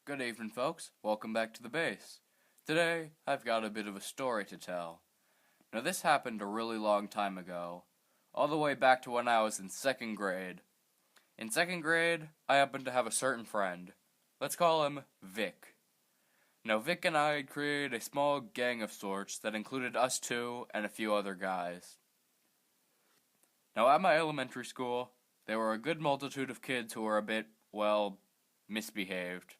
Good evening, folks. Welcome back to the base. Today, I've got a bit of a story to tell. Now, this happened a really long time ago, all the way back to when I was in second grade. In second grade, I happened to have a certain friend. Let's call him Vic. Now, Vic and I had created a small gang of sorts that included us two and a few other guys. Now, at my elementary school, there were a good multitude of kids who were a bit, misbehaved.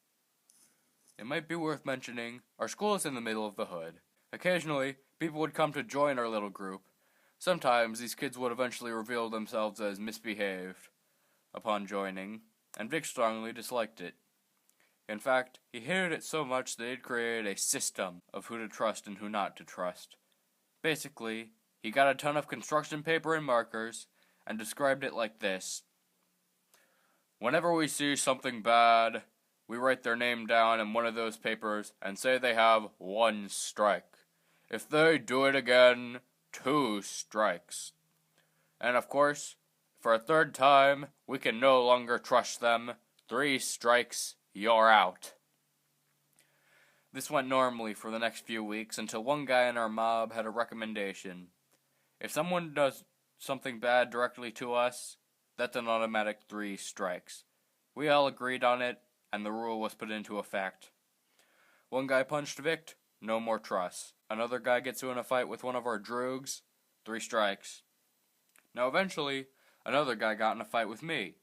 It might be worth mentioning, our school is in the middle of the hood. Occasionally, people would come to join our little group. Sometimes, these kids would eventually reveal themselves as misbehaved upon joining, and Vic strongly disliked it. In fact, he hated it so much that he'd created a system of who to trust and who not to trust. Basically, he got a ton of construction paper and markers, and described it like this. Whenever we see something bad, we write their name down in one of those papers and say they have 1 strike. If they do it again, 2 strikes. And of course, for a third time, we can no longer trust them. 3 strikes, you're out. This went normally for the next few weeks until one guy in our mob had a recommendation. If someone does something bad directly to us, that's an automatic 3 strikes. We all agreed on it, and the rule was put into effect. One guy punched Vic, no more trust. Another guy gets in a fight with one of our droogs, 3 strikes. Now eventually, another guy got in a fight with me.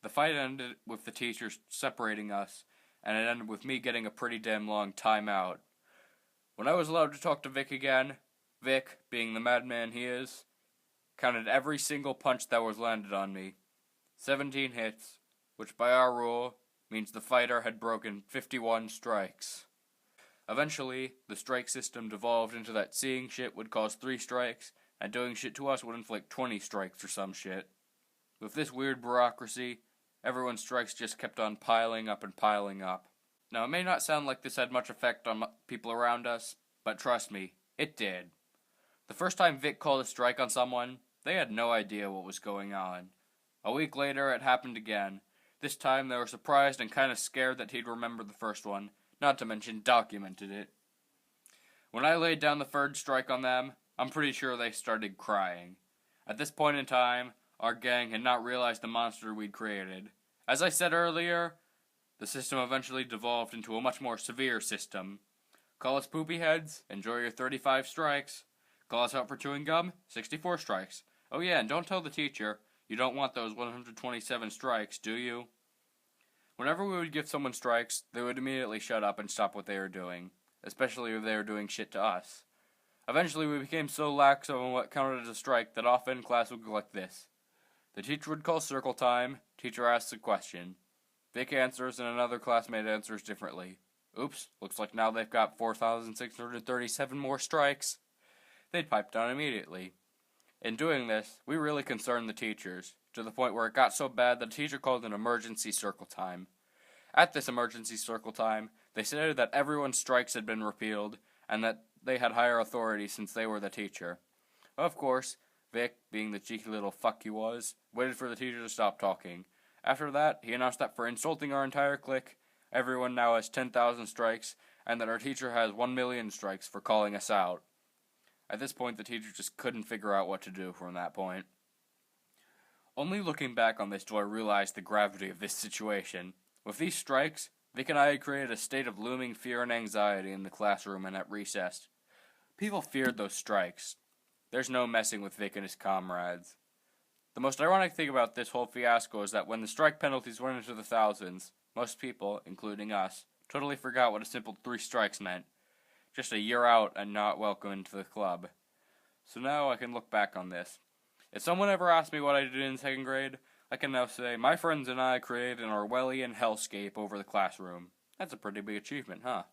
The fight ended with the teachers separating us, and it ended with me getting a pretty damn long timeout. When I was allowed to talk to Vic again, Vic, being the madman he is, counted every single punch that was landed on me. 17 hits, which by our rule means the fighter had broken 51 strikes. Eventually, the strike system devolved into that seeing shit would cause 3 strikes, and doing shit to us would inflict 20 strikes or some shit. With this weird bureaucracy, everyone's strikes just kept on piling up and piling up. Now, it may not sound like this had much effect on people around us, but trust me, it did. The first time Vic called a strike on someone, they had no idea what was going on. A week later, it happened again. This time, they were surprised and kind of scared that he'd remembered the first one, not to mention documented it. When I laid down the third strike on them, I'm pretty sure they started crying. At this point in time, our gang had not realized the monster we'd created. As I said earlier, the system eventually devolved into a much more severe system. Call us poopy heads, enjoy your 35 strikes. Call us out for chewing gum, 64 strikes. Oh yeah, and don't tell the teacher, you don't want those 127 strikes, do you? Whenever we would give someone strikes, they would immediately shut up and stop what they were doing, especially if they were doing shit to us. Eventually, we became so lax on what counted as a strike that often class would go like this. The teacher would call circle time, teacher asks a question. Vic answers and another classmate answers differently. Oops, looks like now they've got 4,637 more strikes. They'd pipe down immediately. In doing this, we really concerned the teachers, to the point where it got so bad that a teacher called an emergency circle time. At this emergency circle time, they stated that everyone's strikes had been repealed, and that they had higher authority since they were the teacher. Of course, Vic, being the cheeky little fuck he was, waited for the teacher to stop talking. After that, he announced that for insulting our entire clique, everyone now has 10,000 strikes, and that our teacher has 1,000,000 strikes for calling us out. At this point, the teacher just couldn't figure out what to do from that point. Only looking back on this do I realize the gravity of this situation. With these strikes, Vic and I had created a state of looming fear and anxiety in the classroom and at recess. People feared those strikes. There's no messing with Vic and his comrades. The most ironic thing about this whole fiasco is that when the strike penalties went into the thousands, most people, including us, totally forgot what a simple 3 strikes meant. Just a year out and not welcome into the club. So now I can look back on this. If someone ever asked me what I did in second grade, I can now say, my friends and I created an Orwellian hellscape over the classroom. That's a pretty big achievement, huh?